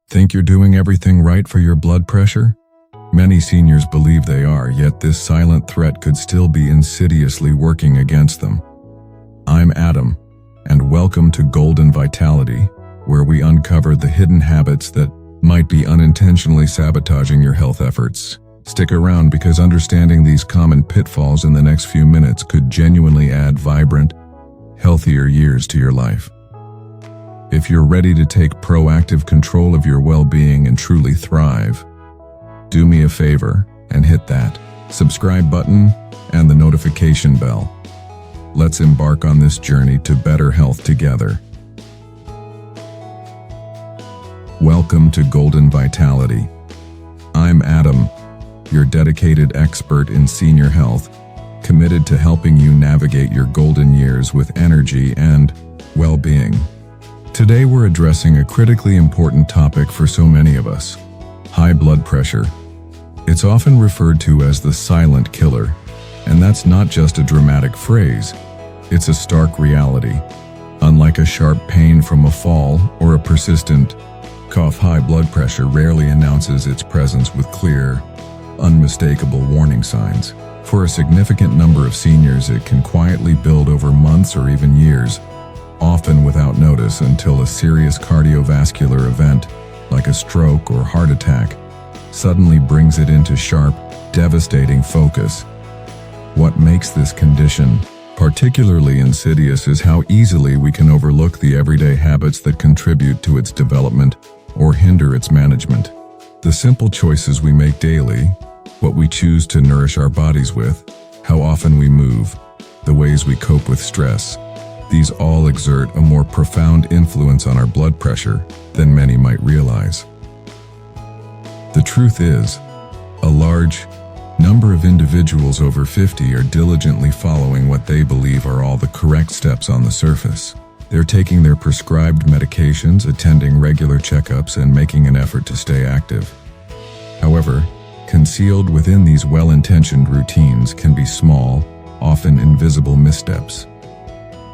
Think you're doing everything right for your blood pressure? Many seniors believe they are, yet this silent threat could still be insidiously working against them. I'm Adam, and welcome to Golden Vitality, where we uncover the hidden habits that might be unintentionally sabotaging your health efforts. Stick around because understanding these common pitfalls in the next few minutes could genuinely add vibrant, healthier years to your life. If you're ready to take proactive control of your well-being and truly thrive, do me a favor and hit that subscribe button and the notification bell. Let's embark on this journey to better health together. Welcome to Golden Vitality. I'm Adam, your dedicated expert in senior health, committed to helping you navigate your golden years with energy and well-being. Today we're addressing a critically important topic for so many of us: high blood pressure. It's often referred to as the silent killer, and that's not just a dramatic phrase, it's a stark reality. Unlike a sharp pain from a fall or a persistent cough, high blood pressure rarely announces its presence with clear, unmistakable warning signs. For a significant number of seniors, it can quietly build over months or even years, often without notice until a serious cardiovascular event, like a stroke or heart attack, suddenly brings it into sharp, devastating focus. What makes this condition particularly insidious is how easily we can overlook the everyday habits that contribute to its development or hinder its management. The simple choices we make daily, what we choose to nourish our bodies with, how often we move, the ways we cope with stress, these all exert a more profound influence on our blood pressure than many might realize. The truth is, a large number of individuals over 50 are diligently following what they believe are all the correct steps on the surface. They're taking their prescribed medications, attending regular checkups, and making an effort to stay active. However, concealed within these well-intentioned routines can be small, often invisible missteps.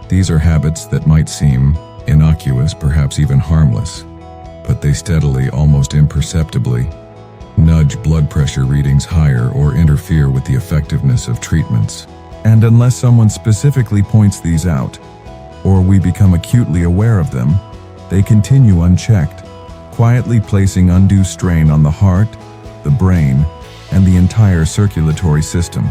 These are habits that might seem innocuous, perhaps even harmless, but they steadily, almost imperceptibly, nudge blood pressure readings higher or interfere with the effectiveness of treatments. And unless someone specifically points these out, or we become acutely aware of them, they continue unchecked, quietly placing undue strain on the heart, the brain, and the entire circulatory system.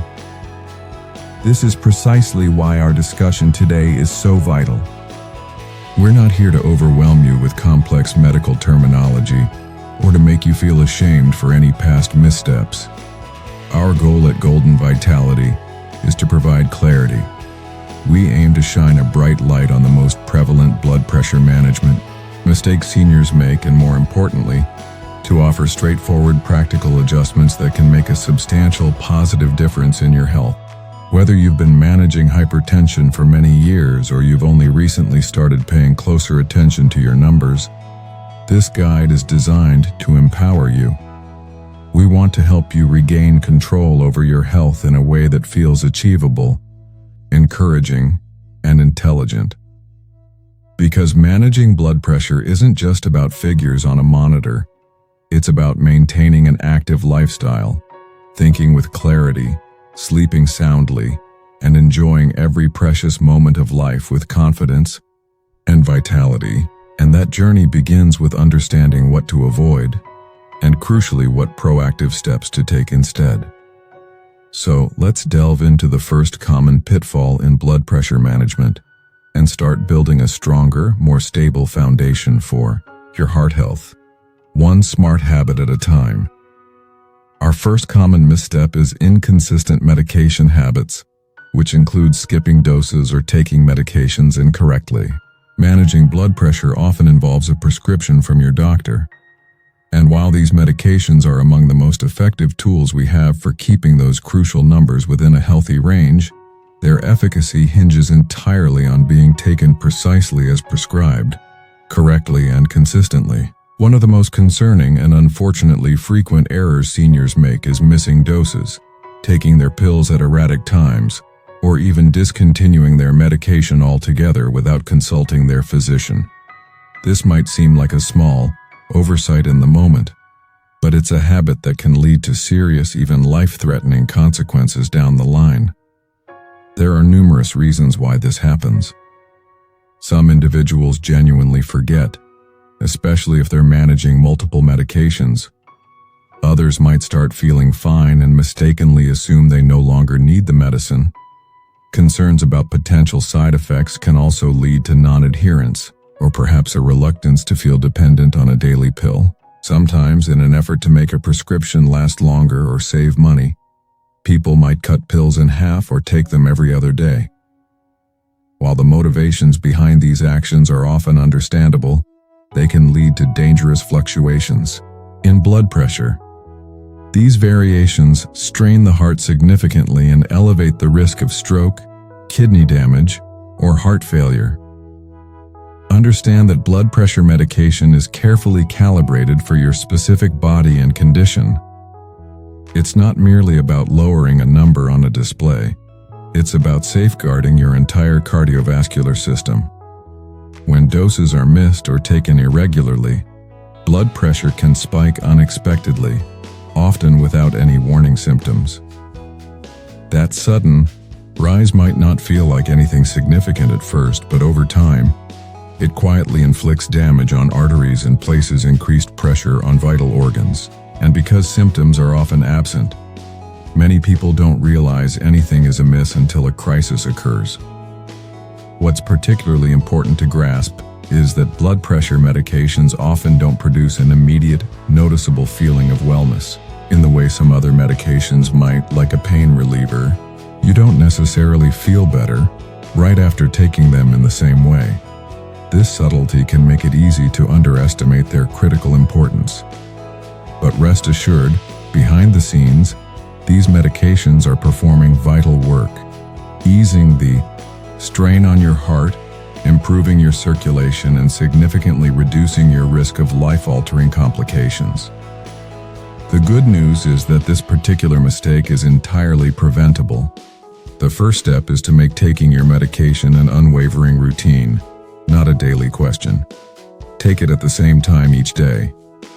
This is precisely why our discussion today is so vital. We're not here to overwhelm you with complex medical terminology or to make you feel ashamed for any past missteps. Our goal at Golden Vitality is to provide clarity. We aim to shine a bright light on the most prevalent blood pressure management mistakes seniors make, and more importantly, to offer straightforward, practical adjustments that can make a substantial positive difference in your health. Whether you've been managing hypertension for many years or you've only recently started paying closer attention to your numbers, this guide is designed to empower you. We want to help you regain control over your health in a way that feels achievable, encouraging, and intelligent. Because managing blood pressure isn't just about figures on a monitor, it's about maintaining an active lifestyle, thinking with clarity, sleeping soundly, and enjoying every precious moment of life with confidence and vitality. And that journey begins with understanding what to avoid, and crucially, what proactive steps to take instead. So let's delve into the first common pitfall in blood pressure management and start building a stronger, more stable foundation for your heart health, one smart habit at a time. Our first common misstep is inconsistent medication habits, which includes skipping doses or taking medications incorrectly. Managing blood pressure often involves a prescription from your doctor. And while these medications are among the most effective tools we have for keeping those crucial numbers within a healthy range, their efficacy hinges entirely on being taken precisely as prescribed, correctly and consistently. One of the most concerning and unfortunately frequent errors seniors make is missing doses, taking their pills at erratic times, or even discontinuing their medication altogether without consulting their physician. This might seem like a small, oversight in the moment, but it's a habit that can lead to serious, even life-threatening consequences down the line. There are numerous reasons why this happens. Some individuals genuinely forget, especially if they're managing multiple medications. Others might start feeling fine and mistakenly assume they no longer need the medicine. Concerns about potential side effects can also lead to non-adherence, or perhaps a reluctance to feel dependent on a daily pill. Sometimes, in an effort to make a prescription last longer or save money, people might cut pills in half or take them every other day. While the motivations behind these actions are often understandable, they can lead to dangerous fluctuations in blood pressure. These variations strain the heart significantly and elevate the risk of stroke, kidney damage, or heart failure. Understand that blood pressure medication is carefully calibrated for your specific body and condition. It's not merely about lowering a number on a display. It's about safeguarding your entire cardiovascular system. When doses are missed or taken irregularly, blood pressure can spike unexpectedly, often without any warning symptoms. That sudden rise might not feel like anything significant at first, but over time, it quietly inflicts damage on arteries and places increased pressure on vital organs. And because symptoms are often absent, many people don't realize anything is amiss until a crisis occurs. What's particularly important to grasp is that blood pressure medications often don't produce an immediate, noticeable feeling of wellness. In the way some other medications might, like a pain reliever, you don't necessarily feel better right after taking them in the same way. This subtlety can make it easy to underestimate their critical importance. But rest assured, behind the scenes, these medications are performing vital work, easing the strain on your heart, improving your circulation, and significantly reducing your risk of life-altering complications. The good news is that this particular mistake is entirely preventable. The first step is to make taking your medication an unwavering routine, not a daily question. Take it at the same time each day.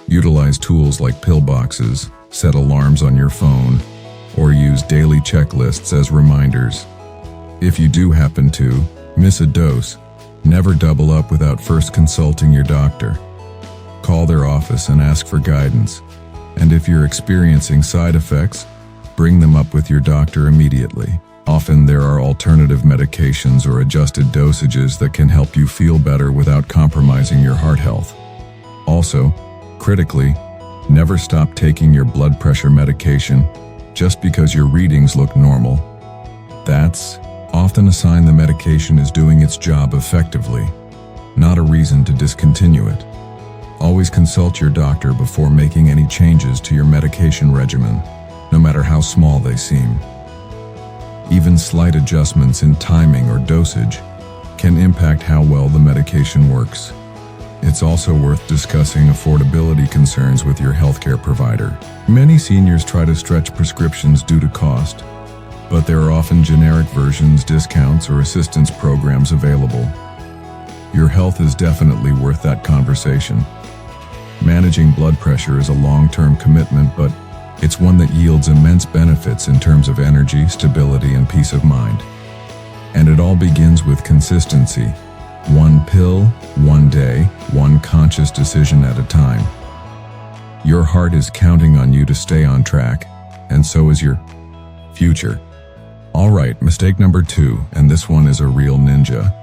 Utilize tools like pill boxes, set alarms on your phone, or use daily checklists as reminders. If you do happen to miss a dose, never double up without first consulting your doctor. Call their office and ask for guidance. And if you're experiencing side effects, bring them up with your doctor immediately. Often there are alternative medications or adjusted dosages that can help you feel better without compromising your heart health. Also, critically, never stop taking your blood pressure medication just because your readings look normal. That's often a sign the medication is doing its job effectively, not a reason to discontinue it. Always consult your doctor before making any changes to your medication regimen, no matter how small they seem. Even slight adjustments in timing or dosage can impact how well the medication works. It's also worth discussing affordability concerns with your healthcare provider. Many seniors try to stretch prescriptions due to cost, but there are often generic versions, discounts, or assistance programs available. Your health is definitely worth that conversation. Managing blood pressure is a long-term commitment, but it's one that yields immense benefits in terms of energy, stability, and peace of mind. And it all begins with consistency. One pill, one day, one conscious decision at a time. Your heart is counting on you to stay on track, and so is your future. All right, mistake number 2, and this one is a real ninja.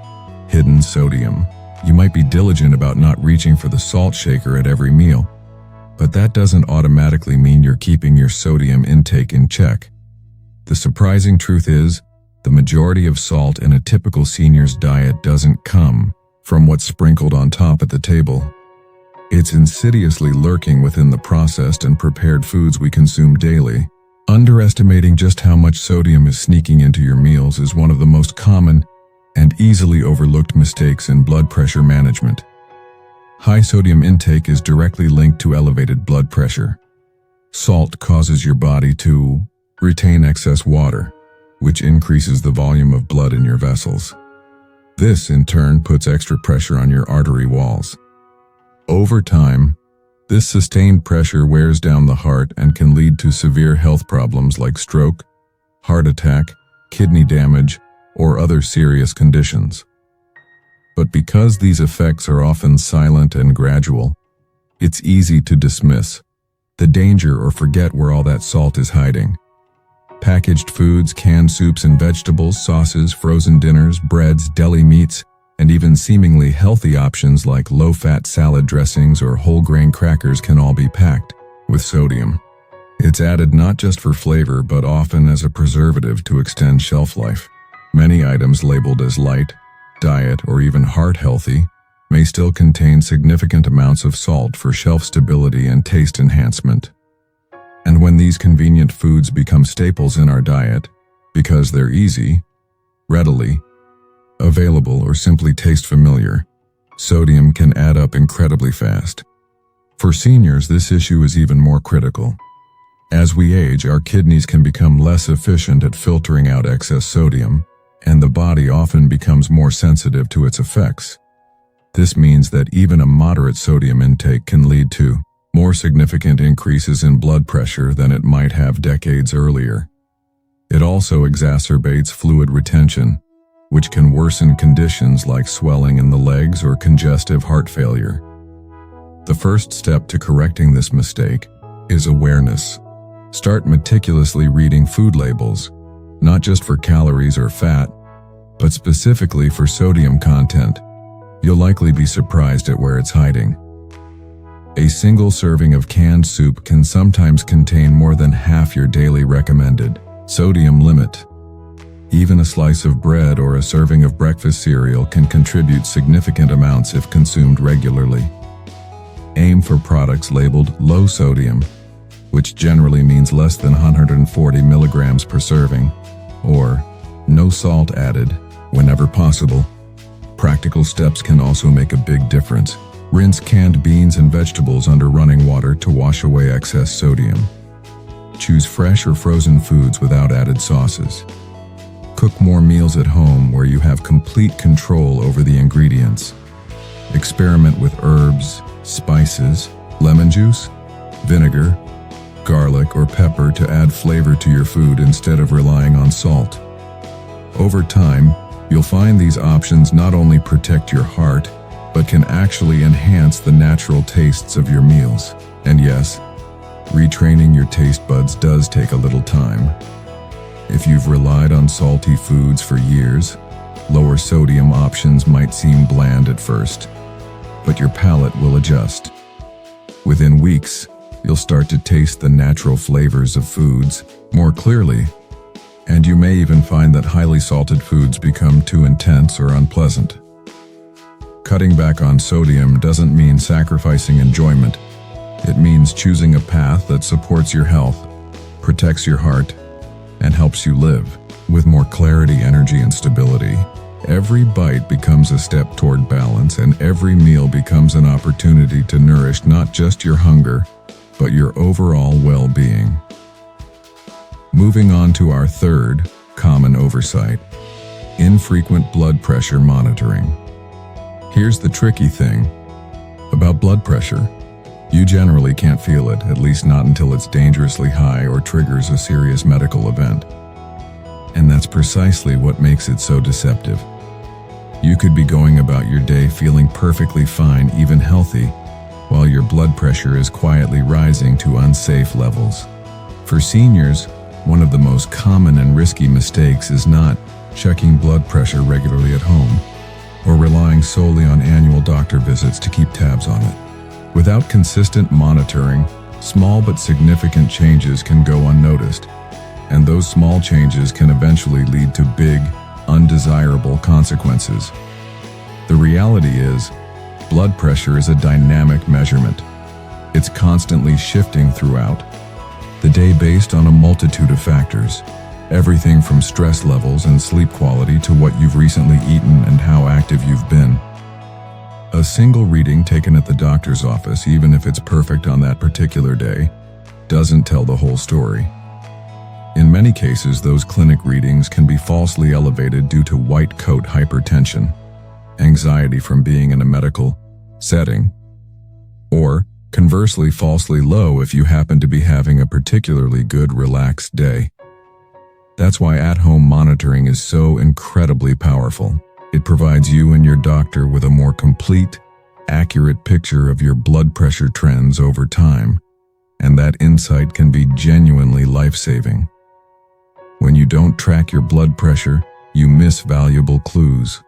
Hidden sodium. You might be diligent about not reaching for the salt shaker at every meal, but that doesn't automatically mean you're keeping your sodium intake in check. The surprising truth is, the majority of salt in a typical senior's diet doesn't come from what's sprinkled on top at the table. It's insidiously lurking within the processed and prepared foods we consume daily. Underestimating just how much sodium is sneaking into your meals is one of the most common and easily overlooked mistakes in blood pressure management. High sodium intake is directly linked to elevated blood pressure. Salt causes your body to retain excess water, which increases the volume of blood in your vessels. This, in turn, puts extra pressure on your artery walls. Over time, This sustained pressure wears down the heart and can lead to severe health problems like stroke, heart attack, kidney damage, or other serious conditions. But because these effects are often silent and gradual, it's easy to dismiss the danger or forget where all that salt is hiding. Packaged foods, canned soups and vegetables, sauces, frozen dinners, breads, deli meats, and even seemingly healthy options like low-fat salad dressings or whole-grain crackers can all be packed with sodium. It's added not just for flavor, but often as a preservative to extend shelf life. Many items labeled as light, diet, or even heart-healthy may still contain significant amounts of salt for shelf stability and taste enhancement. And when these convenient foods become staples in our diet, because they're easy, readily available, or simply taste familiar, sodium can add up incredibly fast. For seniors, this issue is even more critical. As we age, our kidneys can become less efficient at filtering out excess sodium, and the body often becomes more sensitive to its effects. This means that even a moderate sodium intake can lead to more significant increases in blood pressure than it might have decades earlier. It also exacerbates fluid retention, which can worsen conditions like swelling in the legs or congestive heart failure. The first step to correcting this mistake is awareness. Start meticulously reading food labels, not just for calories or fat, but specifically for sodium content. You'll likely be surprised at where it's hiding. A single serving of canned soup can sometimes contain more than half your daily recommended sodium limit. Even a slice of bread or a serving of breakfast cereal can contribute significant amounts if consumed regularly. Aim for products labeled low sodium, which generally means less than 140 milligrams per serving, or no salt added whenever possible. Practical steps can also make a big difference. Rinse canned beans and vegetables under running water to wash away excess sodium. Choose fresh or frozen foods without added sauces. Cook more meals at home where you have complete control over the ingredients. Experiment with herbs, spices, lemon juice, vinegar, garlic, or pepper to add flavor to your food instead of relying on salt. Over time, you'll find these options not only protect your heart, but can actually enhance the natural tastes of your meals. And yes, retraining your taste buds does take a little time. If you've relied on salty foods for years, lower sodium options might seem bland at first, but your palate will adjust. Within weeks, you'll start to taste the natural flavors of foods more clearly, and you may even find that highly salted foods become too intense or unpleasant. Cutting back on sodium doesn't mean sacrificing enjoyment. It means choosing a path that supports your health, protects your heart, and helps you live with more clarity, energy, and stability. Every bite becomes a step toward balance, and every meal becomes an opportunity to nourish not just your hunger, but your overall well-being. Moving on to our third common oversight: infrequent blood pressure monitoring. Here's the tricky thing about blood pressure. You generally can't feel it, at least not until it's dangerously high or triggers a serious medical event. And that's precisely what makes it so deceptive. You could be going about your day feeling perfectly fine, even healthy, while your blood pressure is quietly rising to unsafe levels. For seniors, one of the most common and risky mistakes is not checking blood pressure regularly at home, or relying solely on annual doctor visits to keep tabs on it. Without consistent monitoring, small but significant changes can go unnoticed, and those small changes can eventually lead to big, undesirable consequences. The reality is, blood pressure is a dynamic measurement. It's constantly shifting throughout the day based on a multitude of factors, everything from stress levels and sleep quality to what you've recently eaten and how active you've been. A single reading taken at the doctor's office, even if it's perfect on that particular day, doesn't tell the whole story. In many cases, those clinic readings can be falsely elevated due to white coat hypertension, anxiety from being in a medical setting, or Conversely, falsely low if you happen to be having a particularly good, relaxed day. That's why at-home monitoring is so incredibly powerful. It provides you and your doctor with a more complete, accurate picture of your blood pressure trends over time, and that insight can be genuinely life-saving. When you don't track your blood pressure, you miss valuable clues.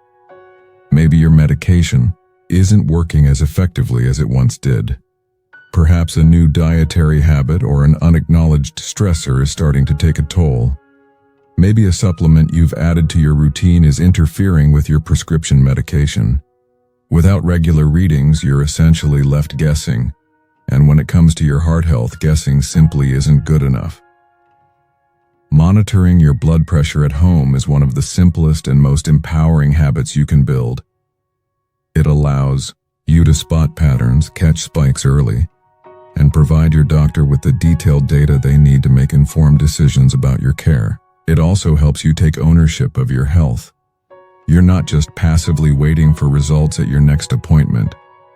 Maybe your medication isn't working as effectively as it once did. Perhaps a new dietary habit or an unacknowledged stressor is starting to take a toll. Maybe a supplement you've added to your routine is interfering with your prescription medication. Without regular readings, you're essentially left guessing. And when it comes to your heart health, guessing simply isn't good enough. Monitoring your blood pressure at home is one of the simplest and most empowering habits you can build. It allows you to spot patterns, catch spikes early, and provide your doctor with the detailed data they need to make informed decisions about your care. It also helps you take ownership of your health. You're not just passively waiting for results at your next appointment.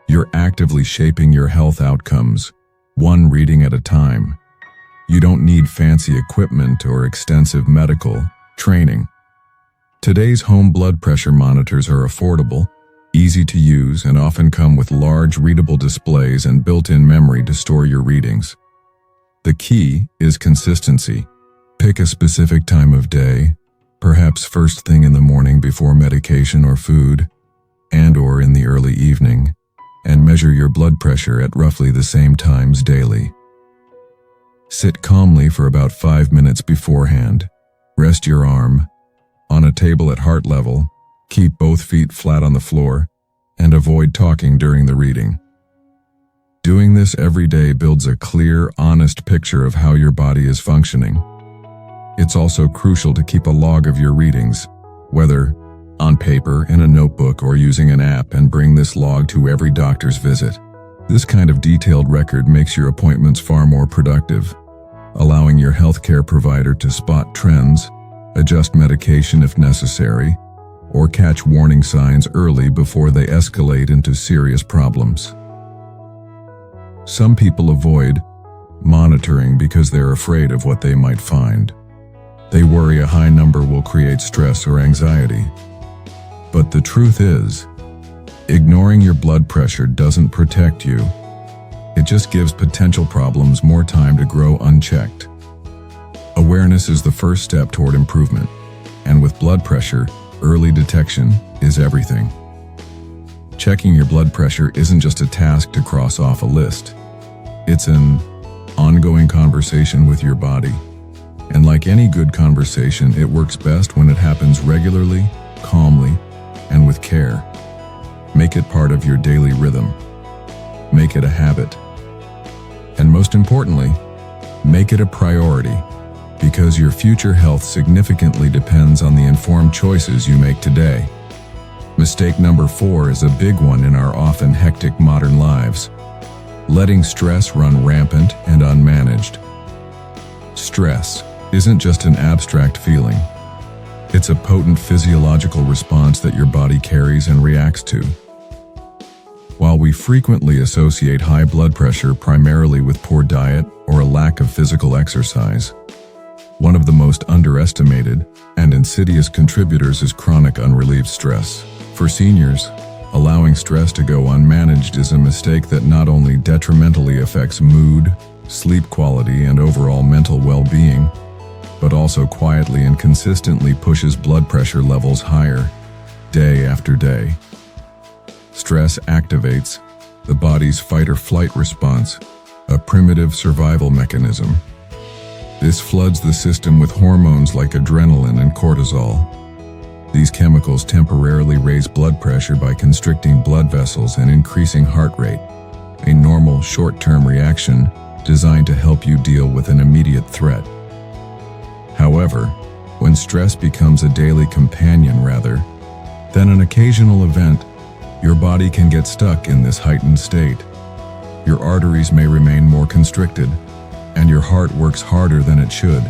You're actively shaping your health outcomes, one reading at a time. You don't need fancy equipment or extensive medical training. Today's home blood pressure monitors are affordable, easy to use, and often come with large readable displays and built-in memory to store your readings. The key is consistency. Pick a specific time of day, perhaps first thing in the morning before medication or food, and/or in the early evening, and measure your blood pressure at roughly the same times daily. Sit calmly for about 5 minutes beforehand. Rest your arm on a table at heart level. Keep both feet flat on the floor, and avoid talking during the reading. Doing this every day builds a clear, honest picture of how your body is functioning. It's also crucial to keep a log of your readings, whether on paper, in a notebook, or using an app, and bring this log to every doctor's visit. This kind of detailed record makes your appointments far more productive, allowing your healthcare provider to spot trends, adjust medication if necessary, or catch warning signs early before they escalate into serious problems. Some people avoid monitoring because they're afraid of what they might find. They worry a high number will create stress or anxiety. But the truth is, ignoring your blood pressure doesn't protect you. It just gives potential problems more time to grow unchecked. Awareness is the first step toward improvement, and with blood pressure, early detection is everything. Checking your blood pressure isn't just a task to cross off a list. It's an ongoing conversation with your body. And like any good conversation, it works best when it happens regularly, calmly, and with care. Make it part of your daily rhythm. Make it a habit. And most importantly, make it a priority, because your future health significantly depends on the informed choices you make today. Mistake number 4 is a big one in our often hectic modern lives: letting stress run rampant and unmanaged. Stress isn't just an abstract feeling. It's a potent physiological response that your body carries and reacts to. While we frequently associate high blood pressure primarily with poor diet or a lack of physical exercise, one of the most underestimated and insidious contributors is chronic unrelieved stress. For seniors, allowing stress to go unmanaged is a mistake that not only detrimentally affects mood, sleep quality, and overall mental well-being, but also quietly and consistently pushes blood pressure levels higher, day after day. Stress activates the body's fight-or-flight response, a primitive survival mechanism. This floods the system with hormones like adrenaline and cortisol. These chemicals temporarily raise blood pressure by constricting blood vessels and increasing heart rate, a normal short-term reaction designed to help you deal with an immediate threat. However, when stress becomes a daily companion rather than an occasional event, your body can get stuck in this heightened state. Your arteries may remain more constricted, and your heart works harder than it should.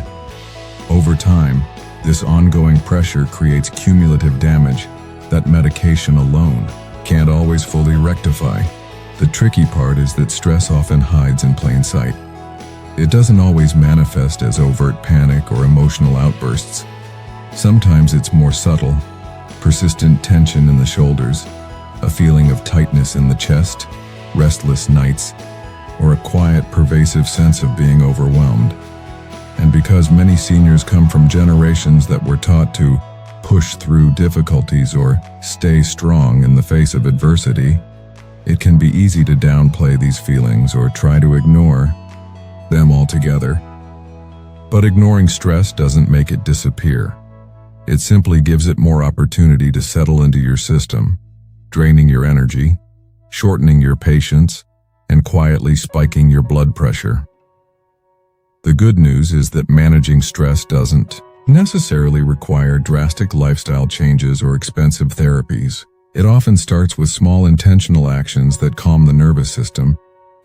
Over time, this ongoing pressure creates cumulative damage that medication alone can't always fully rectify. The tricky part is that stress often hides in plain sight. It doesn't always manifest as overt panic or emotional outbursts. Sometimes it's more subtle, persistent tension in the shoulders, a feeling of tightness in the chest, restless nights, or a quiet, pervasive sense of being overwhelmed. And because many seniors come from generations that were taught to push through difficulties or stay strong in the face of adversity, it can be easy to downplay these feelings or try to ignore them altogether. But ignoring stress doesn't make it disappear. It simply gives it more opportunity to settle into your system, draining your energy, shortening your patience, and quietly spiking your blood pressure. The good news is that managing stress doesn't necessarily require drastic lifestyle changes or expensive therapies. It often starts with small intentional actions that calm the nervous system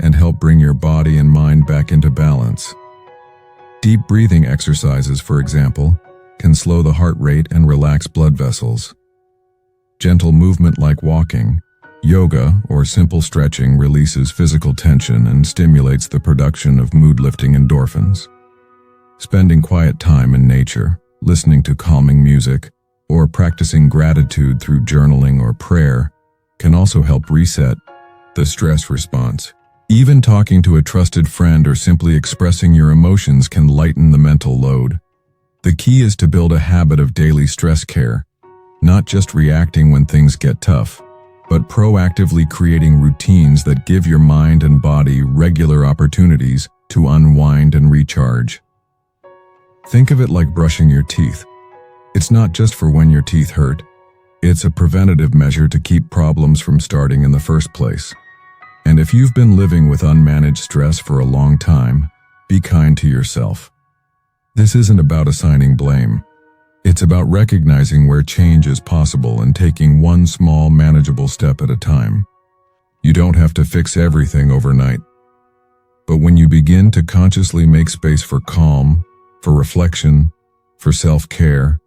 and help bring your body and mind back into balance. Deep breathing exercises, for example, can slow the heart rate and relax blood vessels. Gentle movement like walking, yoga, or simple stretching releases physical tension and stimulates the production of mood-lifting endorphins. Spending quiet time in nature, listening to calming music, or practicing gratitude through journaling or prayer can also help reset the stress response. Even talking to a trusted friend or simply expressing your emotions can lighten the mental load. The key is to build a habit of daily stress care, not just reacting when things get tough, but proactively creating routines that give your mind and body regular opportunities to unwind and recharge. Think of it like brushing your teeth. It's not just for when your teeth hurt. It's a preventative measure to keep problems from starting in the first place. And if you've been living with unmanaged stress for a long time, be kind to yourself. This isn't about assigning blame. It's about recognizing where change is possible and taking one small, manageable step at a time. You don't have to fix everything overnight. But when you begin to consciously make space for calm, for reflection, for self-care,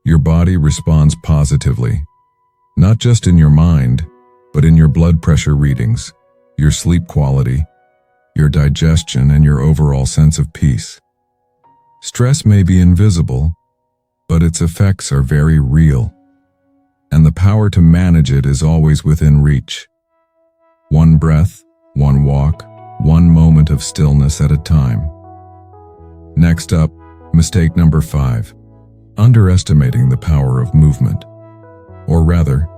your body responds positively. Not just in your mind, but in your blood pressure readings, your sleep quality, your digestion, and your overall sense of peace. Stress may be invisible, but its effects are very real, and the power to manage it is always within reach. One breath, one walk, one moment of stillness at a time. Next up, mistake number 5. Underestimating the power of movement. Or rather,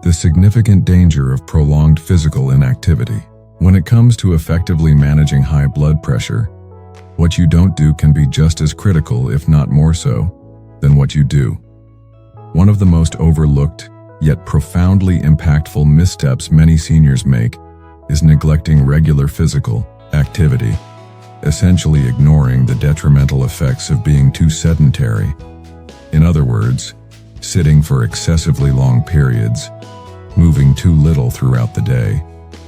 the significant danger of prolonged physical inactivity. When it comes to effectively managing high blood pressure, what you don't do can be just as critical, if not more so, than what you do. One of the most overlooked, yet profoundly impactful missteps many seniors make is neglecting regular physical activity, essentially ignoring the detrimental effects of being too sedentary. In other words, sitting for excessively long periods, moving too little throughout the day,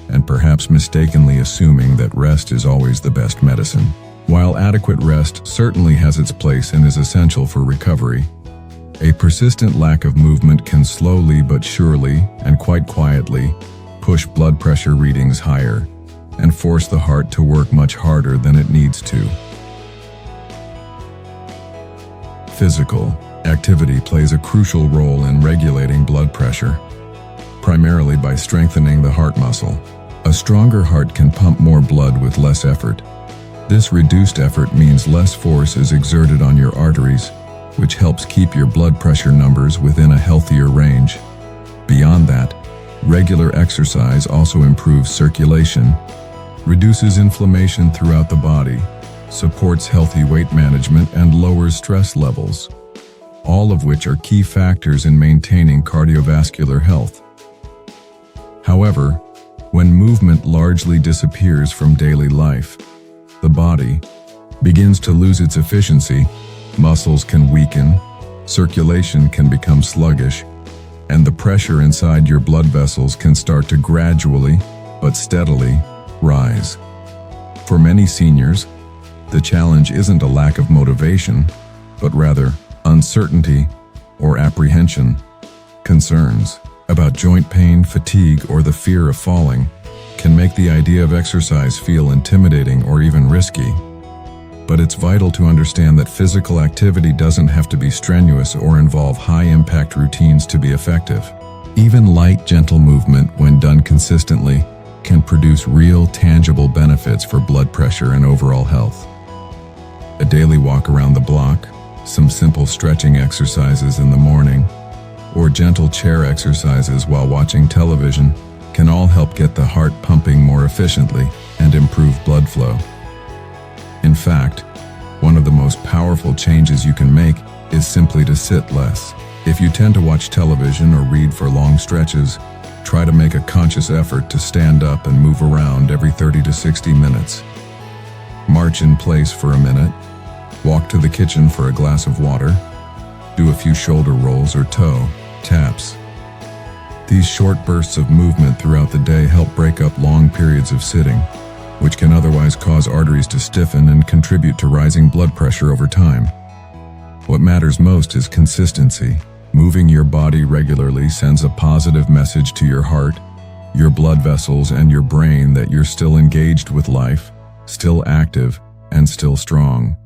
and perhaps mistakenly assuming that rest is always the best medicine. While adequate rest certainly has its place and is essential for recovery, a persistent lack of movement can slowly but surely, and quite quietly, push blood pressure readings higher and force the heart to work much harder than it needs to. Physical activity plays a crucial role in regulating blood pressure, primarily by strengthening the heart muscle. A stronger heart can pump more blood with less effort. This reduced effort means less force is exerted on your arteries, which helps keep your blood pressure numbers within a healthier range. Beyond that, regular exercise also improves circulation, reduces inflammation throughout the body, supports healthy weight management, and lowers stress levels, all of which are key factors in maintaining cardiovascular health. However, when movement largely disappears from daily life, the body begins to lose its efficiency, muscles can weaken, circulation can become sluggish, and the pressure inside your blood vessels can start to gradually, but steadily, rise. For many seniors, the challenge isn't a lack of motivation, but rather uncertainty or apprehension. Concerns about joint pain, fatigue, or the fear of falling can make the idea of exercise feel intimidating or even risky. But it's vital to understand that physical activity doesn't have to be strenuous or involve high-impact routines to be effective. Even light, gentle movement, when done consistently, can produce real, tangible benefits for blood pressure and overall health. A daily walk around the block, some simple stretching exercises in the morning, or gentle chair exercises while watching television can all help get the heart pumping more efficiently and improve blood flow. In fact, one of the most powerful changes you can make is simply to sit less. If you tend to watch television or read for long stretches, try to make a conscious effort to stand up and move around every 30 to 60 minutes. March in place for a minute, walk to the kitchen for a glass of water, do a few shoulder rolls or toe taps. These short bursts of movement throughout the day help break up long periods of sitting, which can otherwise cause arteries to stiffen and contribute to rising blood pressure over time. What matters most is consistency. Moving your body regularly sends a positive message to your heart, your blood vessels, and your brain that you're still engaged with life, still active, and still strong.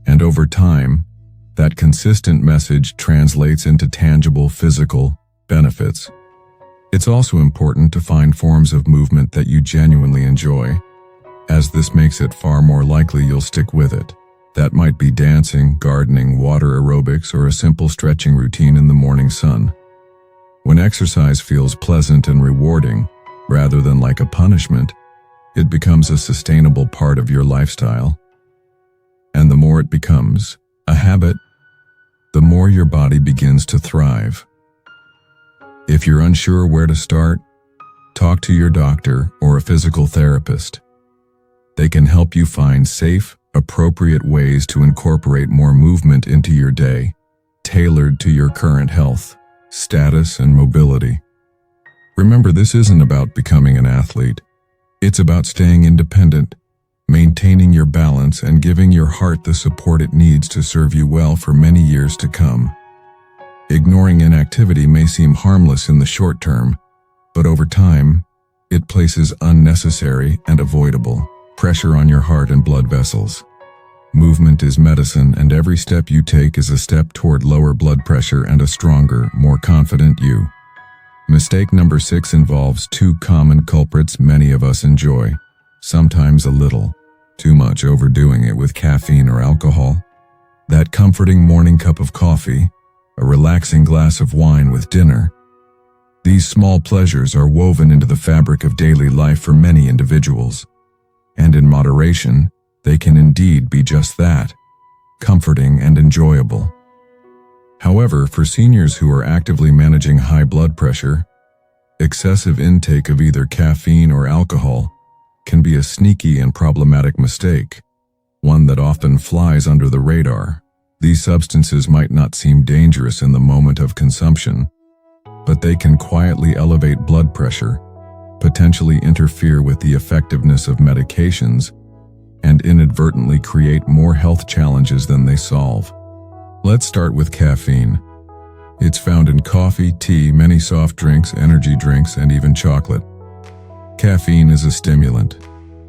And over time, that consistent message translates into tangible physical benefits. It's also important to find forms of movement that you genuinely enjoy, as this makes it far more likely you'll stick with it. That might be dancing, gardening, water aerobics, or a simple stretching routine in the morning sun. When exercise feels pleasant and rewarding, rather than like a punishment, it becomes a sustainable part of your lifestyle. And the more it becomes a habit, the more your body begins to thrive. If you're unsure where to start, talk to your doctor or a physical therapist. They can help you find safe, appropriate ways to incorporate more movement into your day, tailored to your current health, status, and mobility. Remember, this isn't about becoming an athlete. It's about staying independent, maintaining your balance, and giving your heart the support it needs to serve you well for many years to come. Ignoring inactivity may seem harmless in the short term, but over time, it places unnecessary and avoidable pressure on your heart and blood vessels. Movement is medicine, and every step you take is a step toward lower blood pressure and a stronger, more confident you. Mistake number 6 involves two common culprits many of us enjoy, sometimes a little too much, overdoing it with caffeine or alcohol. That comforting morning cup of coffee, a relaxing glass of wine with dinner. These small pleasures are woven into the fabric of daily life for many individuals. And in moderation, they can indeed be just that, comforting and enjoyable. However, for seniors who are actively managing high blood pressure, excessive intake of either caffeine or alcohol can be a sneaky and problematic mistake, one that often flies under the radar. These substances might not seem dangerous in the moment of consumption, but they can quietly elevate blood pressure, potentially interfere with the effectiveness of medications, and inadvertently create more health challenges than they solve. Let's start with caffeine. It's found in coffee, tea, many soft drinks, energy drinks, and even chocolate. Caffeine is a stimulant.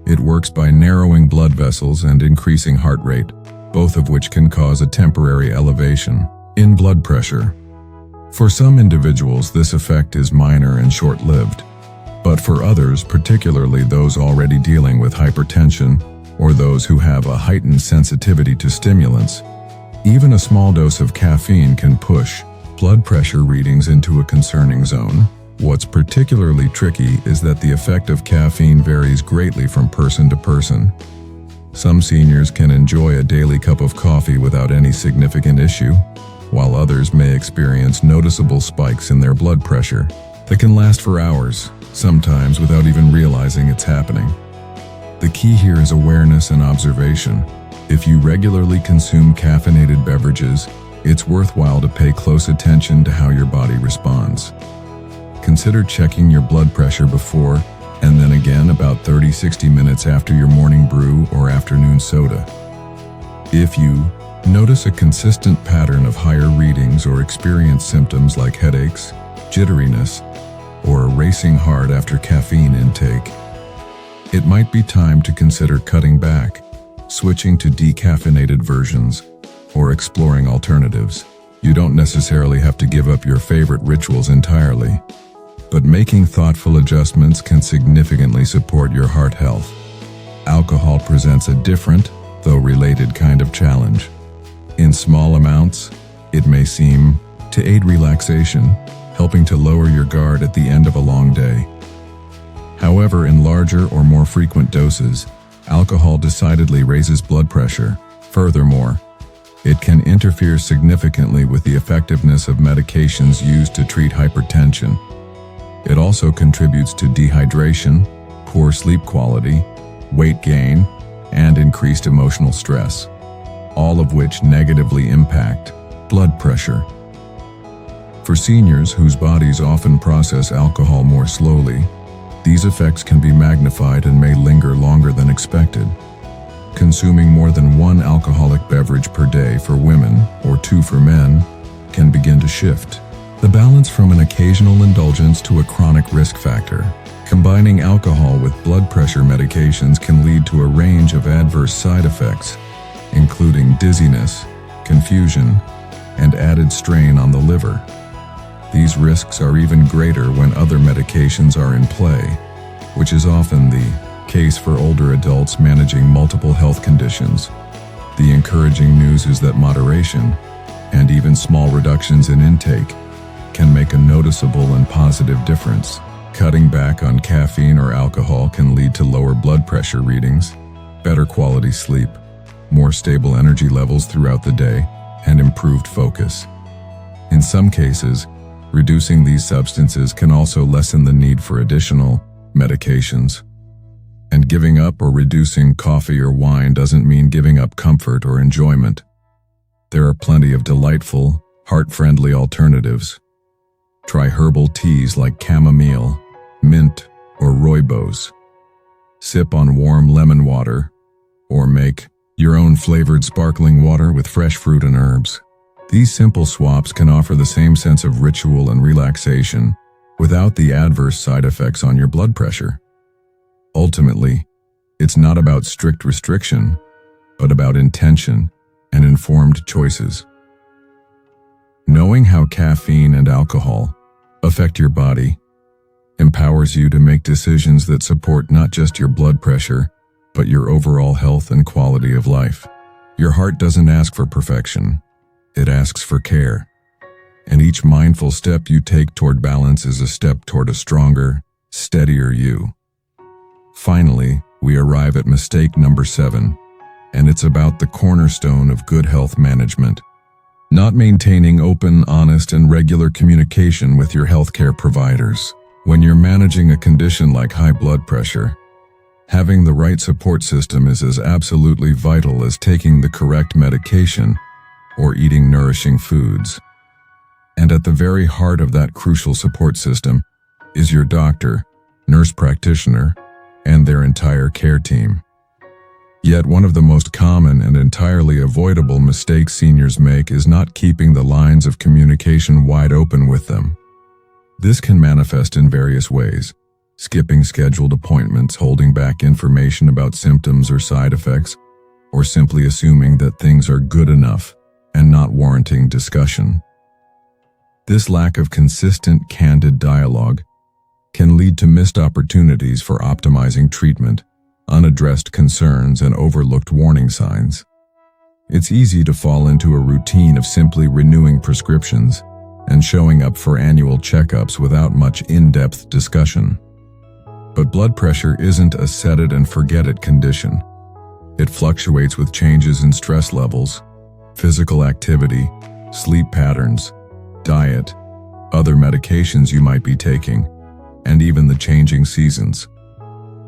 It works by narrowing blood vessels and increasing heart rate, both of which can cause a temporary elevation in blood pressure. For some individuals, this effect is minor and short-lived, but for others, particularly those already dealing with hypertension or those who have a heightened sensitivity to stimulants, even a small dose of caffeine can push blood pressure readings into a concerning zone. What's particularly tricky is that the effect of caffeine varies greatly from person to person. Some seniors can enjoy a daily cup of coffee without any significant issue, while others may experience noticeable spikes in their blood pressure that can last for hours, sometimes without even realizing it's happening. The key here is awareness and observation. If you regularly consume caffeinated beverages, it's worthwhile to pay close attention to how your body responds. Consider checking your blood pressure before and then again about 30-60 minutes after your morning brew or afternoon soda. If you notice a consistent pattern of higher readings or experience symptoms like headaches, jitteriness, or a racing heart after caffeine intake. It might be time to consider cutting back, switching to decaffeinated versions, or exploring alternatives. You don't necessarily have to give up your favorite rituals entirely, but making thoughtful adjustments can significantly support your heart health. Alcohol presents a different, though related kind of challenge. In small amounts, it may seem to aid relaxation, helping to lower your guard at the end of a long day. However, in larger or more frequent doses, alcohol decidedly raises blood pressure. Furthermore, it can interfere significantly with the effectiveness of medications used to treat hypertension. It also contributes to dehydration, poor sleep quality, weight gain, and increased emotional stress, all of which negatively impact blood pressure. For seniors whose bodies often process alcohol more slowly, these effects can be magnified and may linger longer than expected. Consuming more than one alcoholic beverage per day for women or two for men can begin to shift the balance from an occasional indulgence to a chronic risk factor. Combining alcohol with blood pressure medications can lead to a range of adverse side effects, including dizziness, confusion, and added strain on the liver. These risks are even greater when other medications are in play, which is often the case for older adults managing multiple health conditions. The encouraging news is that moderation, and even small reductions in intake, can make a noticeable and positive difference. Cutting back on caffeine or alcohol can lead to lower blood pressure readings, better quality sleep, more stable energy levels throughout the day, and improved focus. In some cases, reducing these substances can also lessen the need for additional medications. And giving up or reducing coffee or wine doesn't mean giving up comfort or enjoyment. There are plenty of delightful, heart-friendly alternatives. Try herbal teas like chamomile, mint, or rooibos. Sip on warm lemon water, or make your own flavored sparkling water with fresh fruit and herbs. These simple swaps can offer the same sense of ritual and relaxation without the adverse side effects on your blood pressure. Ultimately, it's not about strict restriction, but about intention and informed choices. Knowing how caffeine and alcohol affect your body empowers you to make decisions that support not just your blood pressure, but your overall health and quality of life. Your heart doesn't ask for perfection. It asks for care. And each mindful step you take toward balance is a step toward a stronger, steadier you. Finally, we arrive at mistake number 7, and it's about the cornerstone of good health management: not maintaining open, honest, and regular communication with your healthcare providers. When you're managing a condition like high blood pressure, having the right support system is as absolutely vital as taking the correct medication or eating nourishing foods. And at the very heart of that crucial support system is your doctor, nurse practitioner, and their entire care team. Yet one of the most common and entirely avoidable mistakes seniors make is not keeping the lines of communication wide open with them. This can manifest in various ways: skipping scheduled appointments, holding back information about symptoms or side effects, or simply assuming that things are good enough and not warranting discussion. This lack of consistent, candid dialogue can lead to missed opportunities for optimizing treatment, unaddressed concerns, and overlooked warning signs. It's easy to fall into a routine of simply renewing prescriptions and showing up for annual checkups without much in-depth discussion. But blood pressure isn't a set-it-and-forget-it condition. It fluctuates with changes in stress levels, physical activity, sleep patterns, diet, other medications you might be taking, and even the changing seasons.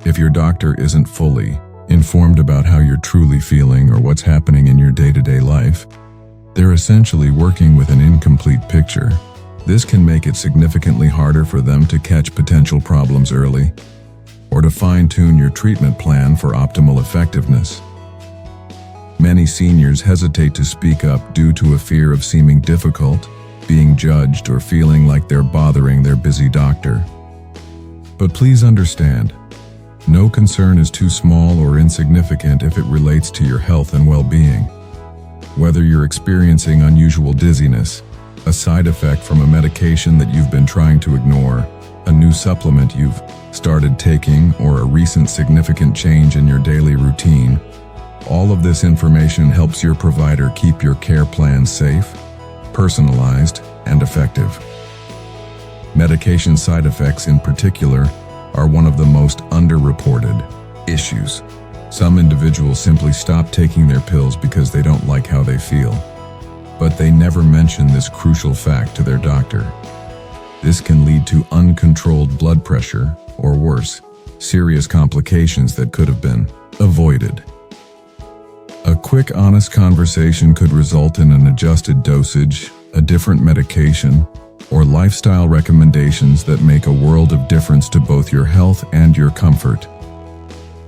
If your doctor isn't fully informed about how you're truly feeling or what's happening in your day-to-day life, they're essentially working with an incomplete picture. This can make it significantly harder for them to catch potential problems early, or to fine-tune your treatment plan for optimal effectiveness. Many seniors hesitate to speak up due to a fear of seeming difficult, being judged, or feeling like they're bothering their busy doctor. But please understand, no concern is too small or insignificant if it relates to your health and well-being. Whether you're experiencing unusual dizziness, a side effect from a medication that you've been trying to ignore, a new supplement you've started taking, or a recent significant change in your daily routine, all of this information helps your provider keep your care plan safe, personalized, and effective. Medication side effects in particular are one of the most underreported issues. Some individuals simply stop taking their pills because they don't like how they feel, but they never mention this crucial fact to their doctor. This can lead to uncontrolled blood pressure, or worse, serious complications that could have been avoided. A quick, honest conversation could result in an adjusted dosage, a different medication, or lifestyle recommendations that make a world of difference to both your health and your comfort.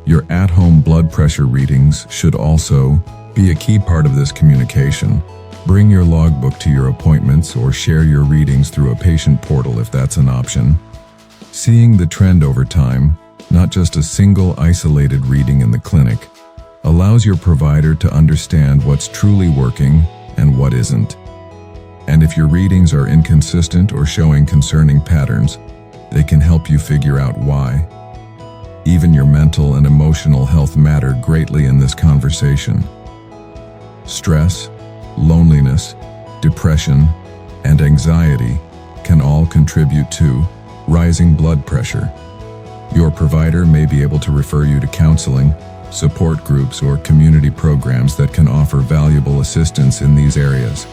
Your at-home blood pressure readings should also be a key part of this communication. Bring your logbook to your appointments or share your readings through a patient portal if that's an option. Seeing the trend over time, not just a single isolated reading in the clinic, allows your provider to understand what's truly working and what isn't. And if your readings are inconsistent or showing concerning patterns, they can help you figure out why. Even your mental and emotional health matter greatly in this conversation. Stress, loneliness, depression, and anxiety can all contribute to rising blood pressure. Your provider may be able to refer you to counseling, support groups, or community programs that can offer valuable assistance in these areas.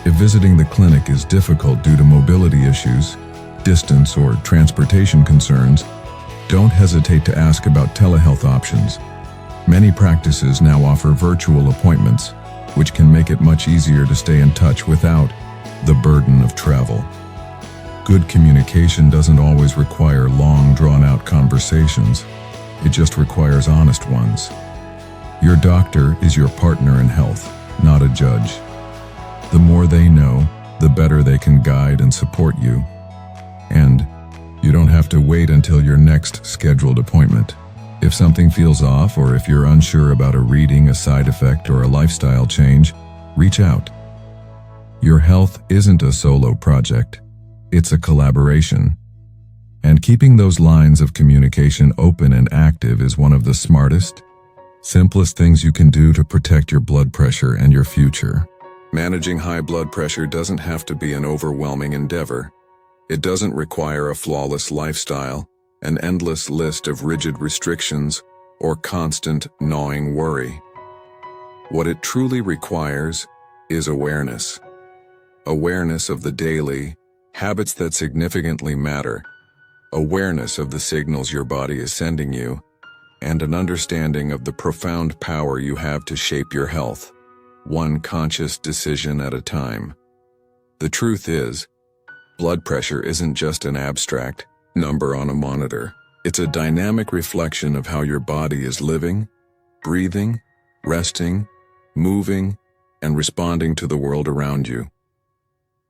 If visiting the clinic is difficult due to mobility issues, distance, or transportation concerns, don't hesitate to ask about telehealth options. Many practices now offer virtual appointments, which can make it much easier to stay in touch without the burden of travel. Good communication doesn't always require long, drawn-out conversations. It just requires honest ones. Your doctor is your partner in health, not a judge. The more they know, the better they can guide and support you. And you don't have to wait until your next scheduled appointment. If something feels off, or if you're unsure about a reading, a side effect, or a lifestyle change, reach out. Your health isn't a solo project. It's a collaboration. And keeping those lines of communication open and active is one of the smartest, simplest things you can do to protect your blood pressure and your future. Managing high blood pressure doesn't have to be an overwhelming endeavor. It doesn't require a flawless lifestyle, an endless list of rigid restrictions, or constant gnawing worry. What it truly requires is awareness. Awareness of the daily habits that significantly matter, awareness of the signals your body is sending you, and an understanding of the profound power you have to shape your health, one conscious decision at a time. The truth is, blood pressure isn't just an abstract number on a monitor. It's a dynamic reflection of how your body is living, breathing, resting, moving, and responding to the world around you.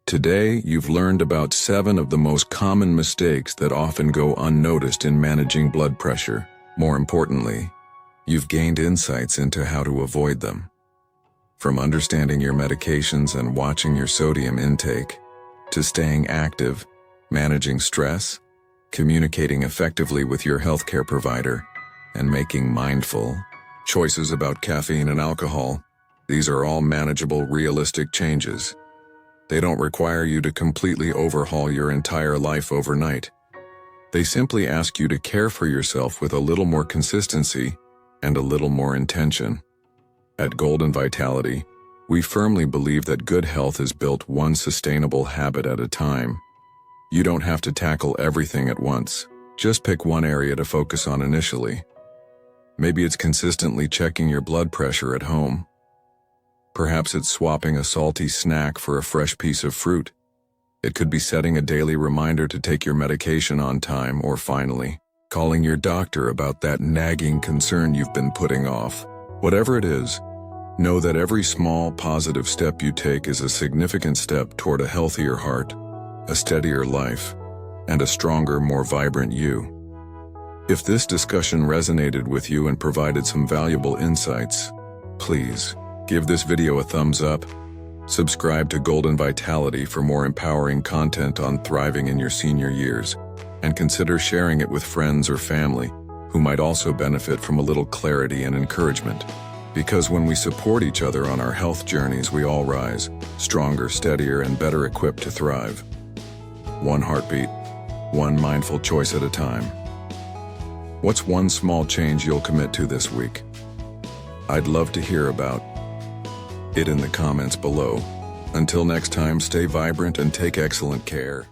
Today, you've learned about 7 of the most common mistakes that often go unnoticed in managing blood pressure. More importantly, you've gained insights into how to avoid them. From understanding your medications and watching your sodium intake, to staying active, managing stress, communicating effectively with your healthcare provider, and making mindful choices about caffeine and alcohol, these are all manageable, realistic changes. They don't require you to completely overhaul your entire life overnight. They simply ask you to care for yourself with a little more consistency and a little more intention. At Golden Vitality, we firmly believe that good health is built one sustainable habit at a time. You don't have to tackle everything at once. Just pick one area to focus on initially. Maybe it's consistently checking your blood pressure at home. Perhaps it's swapping a salty snack for a fresh piece of fruit. It could be setting a daily reminder to take your medication on time, or finally, calling your doctor about that nagging concern you've been putting off. Whatever it is, know that every small, positive step you take is a significant step toward a healthier heart, a steadier life, and a stronger, more vibrant you. If this discussion resonated with you and provided some valuable insights, please give this video a thumbs up, subscribe to Golden Vitality for more empowering content on thriving in your senior years, and consider sharing it with friends or family who might also benefit from a little clarity and encouragement. Because when we support each other on our health journeys, we all rise, stronger, steadier, and better equipped to thrive. One heartbeat, one mindful choice at a time. What's one small change you'll commit to this week? I'd love to hear about it in the comments below. Until next time, stay vibrant and take excellent care.